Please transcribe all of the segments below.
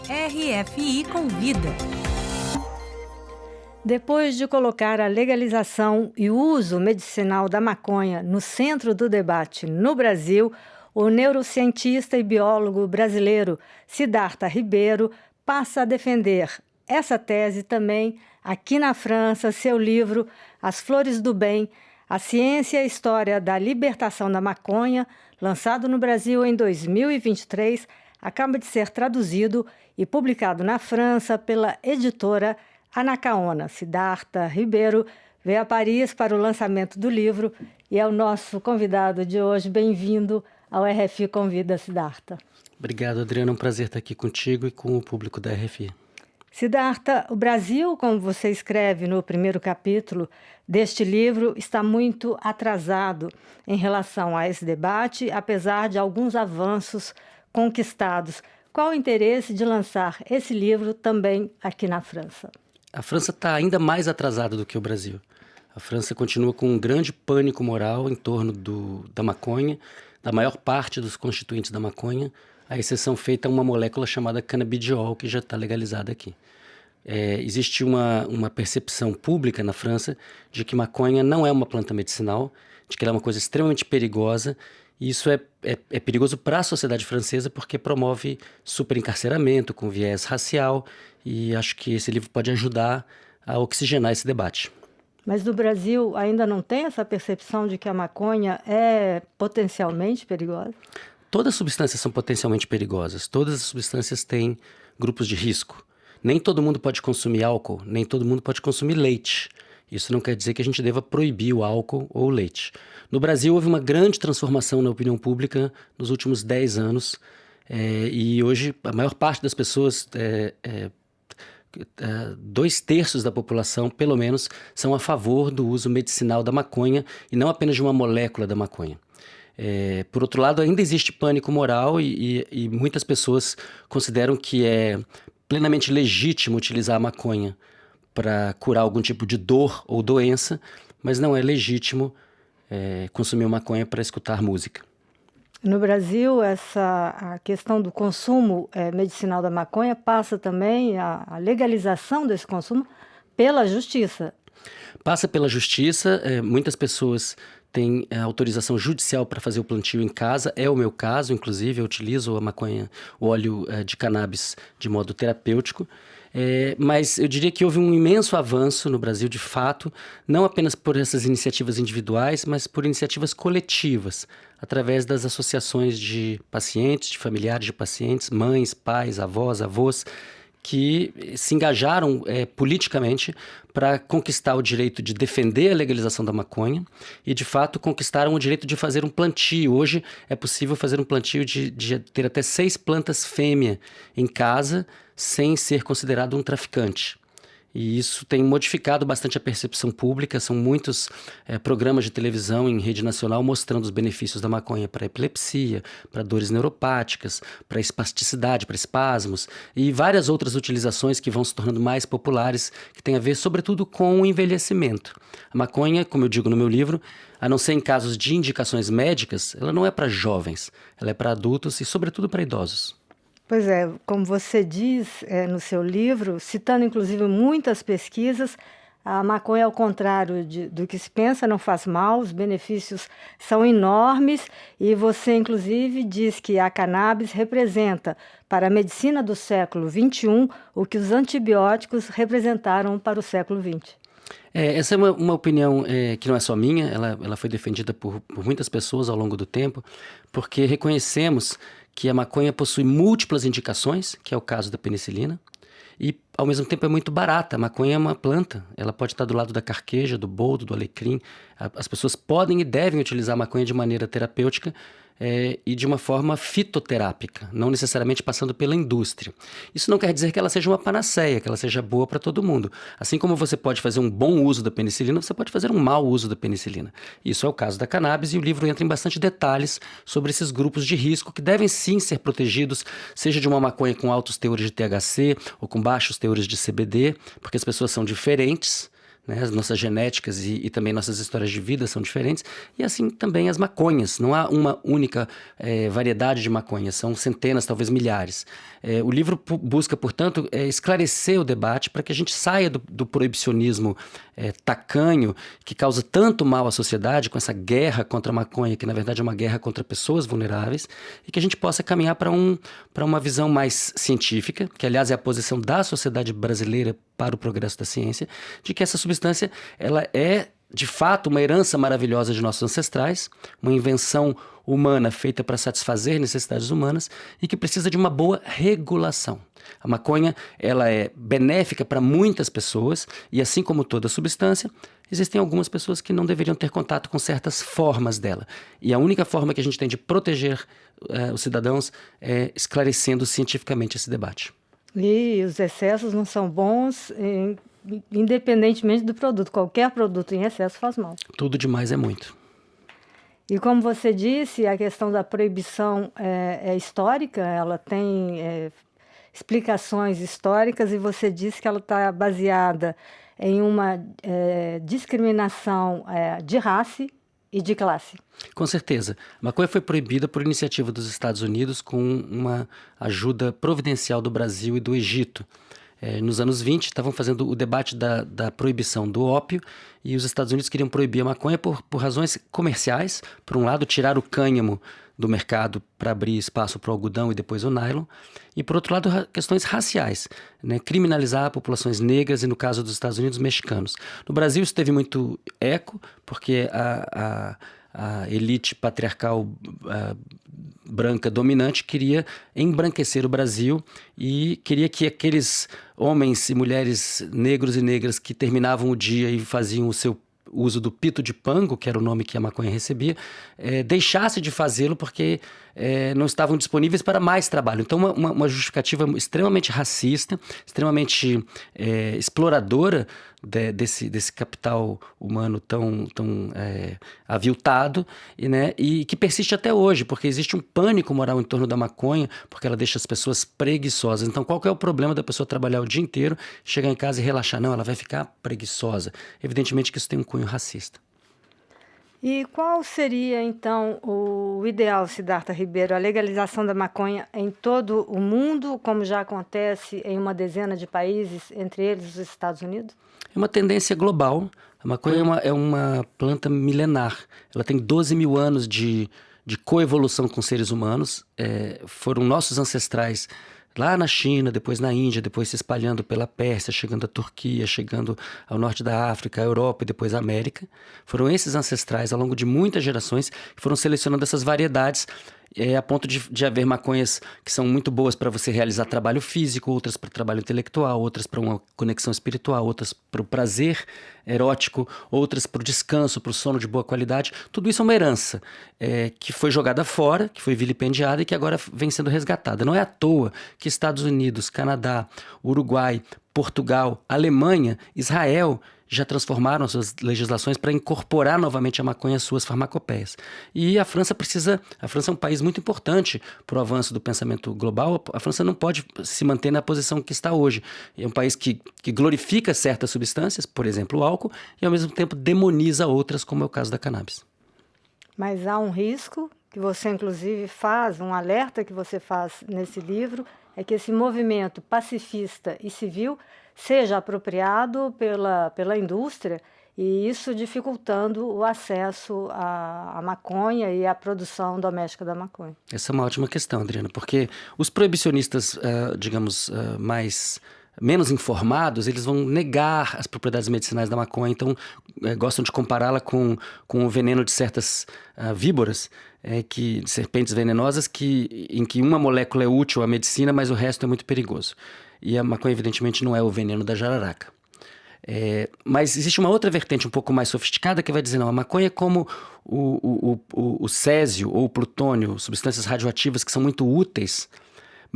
RFI Convida. Depois de colocar a legalização e o uso medicinal da maconha no centro do debate no Brasil, o neurocientista e biólogo brasileiro Siddhartha Ribeiro passa a defender essa tese também aqui na França. Seu livro As Flores do Bem, a ciência e a história da libertação da maconha, lançado no Brasil em 2023, acaba de ser traduzido e publicado na França pela editora Anacaona. Siddhartha Ribeiro veio a Paris para o lançamento do livro e é o nosso convidado de hoje. Bem-vindo ao RFI Convida, Siddhartha. Obrigado, Adriana. É um prazer estar aqui contigo e com o público da RFI. Siddhartha, o Brasil, como você escreve no primeiro capítulo deste livro, está muito atrasado em relação a esse debate, apesar de alguns avanços conquistados. Qual o interesse de lançar esse livro também aqui na França? A França está ainda mais atrasada do que o Brasil. A França continua com um grande pânico moral em torno da maconha, da maior parte dos constituintes da maconha, a exceção feita a uma molécula chamada canabidiol, que já está legalizada aqui. Existe uma percepção pública na França de que maconha não é uma planta medicinal, de que ela é uma coisa extremamente perigosa. E isso é perigoso para a sociedade francesa porque promove superencarceramento com viés racial, e acho que esse livro pode ajudar a oxigenar esse debate. Mas no Brasil ainda não tem essa percepção de que a maconha é potencialmente perigosa? Todas as substâncias são potencialmente perigosas, todas as substâncias têm grupos de risco. Nem todo mundo pode consumir álcool, nem todo mundo pode consumir leite. Isso não quer dizer que a gente deva proibir o álcool ou o leite. No Brasil, houve uma grande transformação na opinião pública nos últimos 10 anos. E hoje, a maior parte das pessoas, 2/3 da população, pelo menos, são a favor do uso medicinal da maconha e não apenas de uma molécula da maconha. Por outro lado, ainda existe pânico moral e muitas pessoas consideram que é plenamente legítimo utilizar a maconha para curar algum tipo de dor ou doença, mas não é legítimo consumir maconha para escutar música. No Brasil, a questão do consumo medicinal da maconha passa também, a legalização desse consumo, pela justiça. Passa pela justiça, muitas pessoas têm autorização judicial para fazer o plantio em casa. É o meu caso, inclusive, eu utilizo a maconha, o óleo de cannabis de modo terapêutico. Mas eu diria que houve um imenso avanço no Brasil, de fato, não apenas por essas iniciativas individuais, mas por iniciativas coletivas, através das associações de pacientes, de familiares de pacientes, mães, pais, avós, que se engajaram politicamente para conquistar o direito de defender a legalização da maconha e, de fato, conquistaram o direito de fazer um plantio. Hoje é possível fazer um plantio de ter até 6 plantas fêmea em casa sem ser considerado um traficante. E isso tem modificado bastante a percepção pública. São muitos programas de televisão em rede nacional mostrando os benefícios da maconha para epilepsia, para dores neuropáticas, para espasticidade, para espasmos e várias outras utilizações que vão se tornando mais populares, que tem a ver sobretudo com o envelhecimento. A maconha, como eu digo no meu livro, a não ser em casos de indicações médicas, ela não é para jovens, ela é para adultos e sobretudo para idosos. Pois é, como você diz no seu livro, citando inclusive muitas pesquisas, a maconha, ao contrário do que se pensa, não faz mal, os benefícios são enormes e você inclusive diz que a cannabis representa para a medicina do século XXI o que os antibióticos representaram para o século XX. Essa é uma opinião que não é só minha, ela foi defendida por muitas pessoas ao longo do tempo, porque reconhecemos que a maconha possui múltiplas indicações, que é o caso da penicilina, e ao mesmo tempo é muito barata. A maconha é uma planta, ela pode estar do lado da carqueja, do boldo, do alecrim. As pessoas podem e devem utilizar a maconha de maneira terapêutica e de uma forma fitoterápica, não necessariamente passando pela indústria. Isso não quer dizer que ela seja uma panaceia, que ela seja boa para todo mundo. Assim como você pode fazer um bom uso da penicilina, você pode fazer um mau uso da penicilina. Isso é o caso da cannabis e o livro entra em bastante detalhes sobre esses grupos de risco que devem sim ser protegidos, seja de uma maconha com altos teores de THC ou com baixos teores de CBD, porque as pessoas são diferentes, né? As nossas genéticas e também nossas histórias de vida são diferentes, e assim também as maconhas. Não há uma única variedade de maconha, são centenas, talvez milhares. O livro busca, portanto, esclarecer o debate para que a gente saia do proibicionismo tacanho, que causa tanto mal à sociedade, com essa guerra contra a maconha, que na verdade é uma guerra contra pessoas vulneráveis, e que a gente possa caminhar para uma visão mais científica, que aliás é a posição da sociedade brasileira para o progresso da ciência, de que essa substância ela é de fato uma herança maravilhosa de nossos ancestrais, uma invenção humana feita para satisfazer necessidades humanas e que precisa de uma boa regulação. A maconha ela é benéfica para muitas pessoas e, assim como toda substância, existem algumas pessoas que não deveriam ter contato com certas formas dela. E a única forma que a gente tem de proteger os cidadãos é esclarecendo cientificamente esse debate. E os excessos não são bons, independentemente do produto. Qualquer produto em excesso faz mal. Tudo demais é muito. E como você disse, a questão da proibição é histórica, ela tem explicações históricas, e você disse que ela está baseada em uma discriminação de raça e de classe. Com certeza. A maconha foi proibida por iniciativa dos Estados Unidos com uma ajuda providencial do Brasil e do Egito. Nos anos 20, estavam fazendo o debate da proibição do ópio, e os Estados Unidos queriam proibir a maconha por razões comerciais. Por um lado, tirar o cânhamo do mercado para abrir espaço para o algodão e depois o nylon. E, por outro lado, questões raciais, né? Criminalizar populações negras e, no caso dos Estados Unidos, mexicanos. No Brasil, isso teve muito eco, porque a elite patriarcal branca dominante queria embranquecer o Brasil e queria que aqueles homens e mulheres negros e negras que terminavam o dia e faziam o seu uso do pito de pango, que era o nome que a maconha recebia, deixasse de fazê-lo porque não estavam disponíveis para mais trabalho. Então, uma justificativa extremamente racista, extremamente exploradora desse capital humano tão aviltado, e que persiste até hoje, porque existe um pânico moral em torno da maconha, porque ela deixa as pessoas preguiçosas. Então, qual que é o problema da pessoa trabalhar o dia inteiro, chegar em casa e relaxar? Não, ela vai ficar preguiçosa. Evidentemente que isso tem um cunho racista. E qual seria, então, o ideal, Siddhartha Ribeiro? A legalização da maconha em todo o mundo, como já acontece em uma dezena de países, entre eles os Estados Unidos? É uma tendência global. A maconha é uma planta milenar. Ela tem 12 mil anos de coevolução com seres humanos. Foram nossos ancestrais lá na China, depois na Índia, depois se espalhando pela Pérsia, chegando à Turquia, chegando ao norte da África, à Europa e depois à América. Foram esses ancestrais, ao longo de muitas gerações, que foram selecionando essas variedades, a ponto de haver maconhas que são muito boas para você realizar trabalho físico, outras para trabalho intelectual, outras para uma conexão espiritual, outras para o prazer erótico, outras para o descanso, para o sono de boa qualidade. Tudo isso é uma herança que foi jogada fora, que foi vilipendiada e que agora vem sendo resgatada. Não é à toa que Estados Unidos, Canadá, Uruguai, Portugal, Alemanha, Israel já transformaram suas legislações para incorporar novamente a maconha às suas farmacopeias. E a França é um país muito importante para o avanço do pensamento global. A França não pode se manter na posição que está hoje. É um país que glorifica certas substâncias, por exemplo, o álcool, e ao mesmo tempo demoniza outras, como é o caso da cannabis. Mas há um risco que você, inclusive, faz, um alerta que você faz nesse livro, é que esse movimento pacifista e civil seja apropriado pela indústria, e isso dificultando o acesso à maconha e à produção doméstica da maconha. Essa é uma ótima questão, Adriana, porque os proibicionistas, menos informados, eles vão negar as propriedades medicinais da maconha, então gostam de compará-la com o veneno de certas víboras, serpentes venenosas, em que uma molécula é útil à medicina, mas o resto é muito perigoso. E a maconha, evidentemente, não é o veneno da jararaca. Mas existe uma outra vertente um pouco mais sofisticada que vai dizer, não, a maconha é como o césio ou o plutônio, substâncias radioativas que são muito úteis,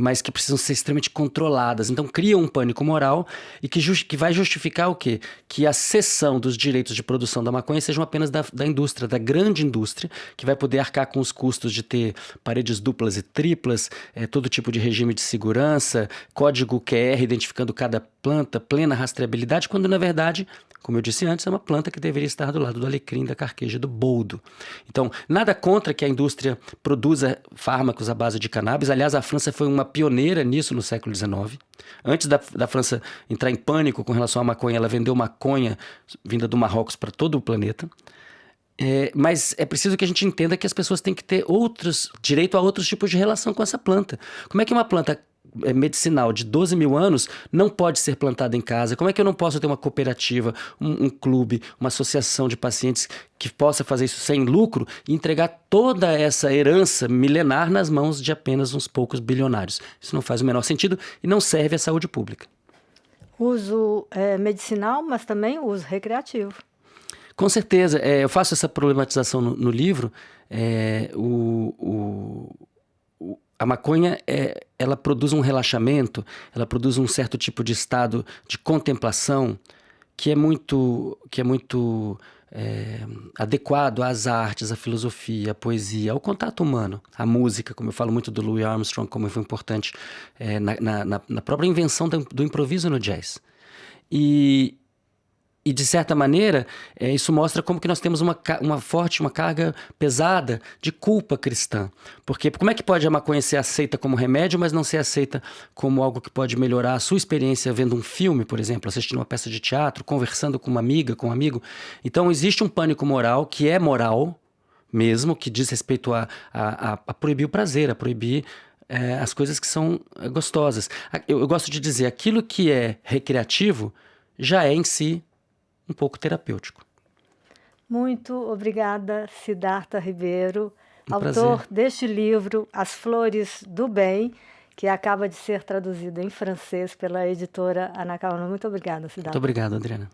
mas que precisam ser extremamente controladas. Então cria um pânico moral e que vai justificar o quê? Que a cessão dos direitos de produção da maconha sejam apenas da indústria, da grande indústria, que vai poder arcar com os custos de ter paredes duplas e triplas, todo tipo de regime de segurança, código QR identificando cada planta, plena rastreabilidade, quando na verdade como eu disse antes, é uma planta que deveria estar do lado do alecrim, da carqueja, do boldo. Então, nada contra que a indústria produza fármacos à base de cannabis. Aliás, a França foi uma pioneira nisso no século XIX. Antes da França entrar em pânico com relação à maconha, ela vendeu maconha vinda do Marrocos para todo o planeta. Mas é preciso que a gente entenda que as pessoas têm que ter direito a outros tipos de relação com essa planta. Como é que uma planta medicinal de 12 mil anos não pode ser plantada em casa? Como é que eu não posso ter uma cooperativa, um clube, uma associação de pacientes que possa fazer isso sem lucro e entregar toda essa herança milenar nas mãos de apenas uns poucos bilionários? Isso não faz o menor sentido e não serve à saúde pública. Uso medicinal, mas também uso recreativo. Com certeza. Eu faço essa problematização no livro. A maconha, ela produz um relaxamento, ela produz um certo tipo de estado de contemplação que é muito adequado às artes, à filosofia, à poesia, ao contato humano, à música, como eu falo muito do Louis Armstrong, como foi importante na própria invenção do improviso no jazz. E de certa maneira, isso mostra como que nós temos uma carga pesada de culpa cristã. Porque como é que pode a maconha ser aceita como remédio, mas não ser aceita como algo que pode melhorar a sua experiência vendo um filme, por exemplo, assistindo uma peça de teatro, conversando com uma amiga, com um amigo? Então existe um pânico moral, que é moral mesmo, que diz respeito a proibir o prazer, a proibir as coisas que são gostosas. Eu gosto de dizer, aquilo que é recreativo já é em si um pouco terapêutico. Muito obrigada, Siddhartha Ribeiro, Prazer. deste livro, As Flores do Bem, que acaba de ser traduzido em francês pela editora Anacaona. Muito obrigada, Siddhartha. Muito obrigado, Adriana.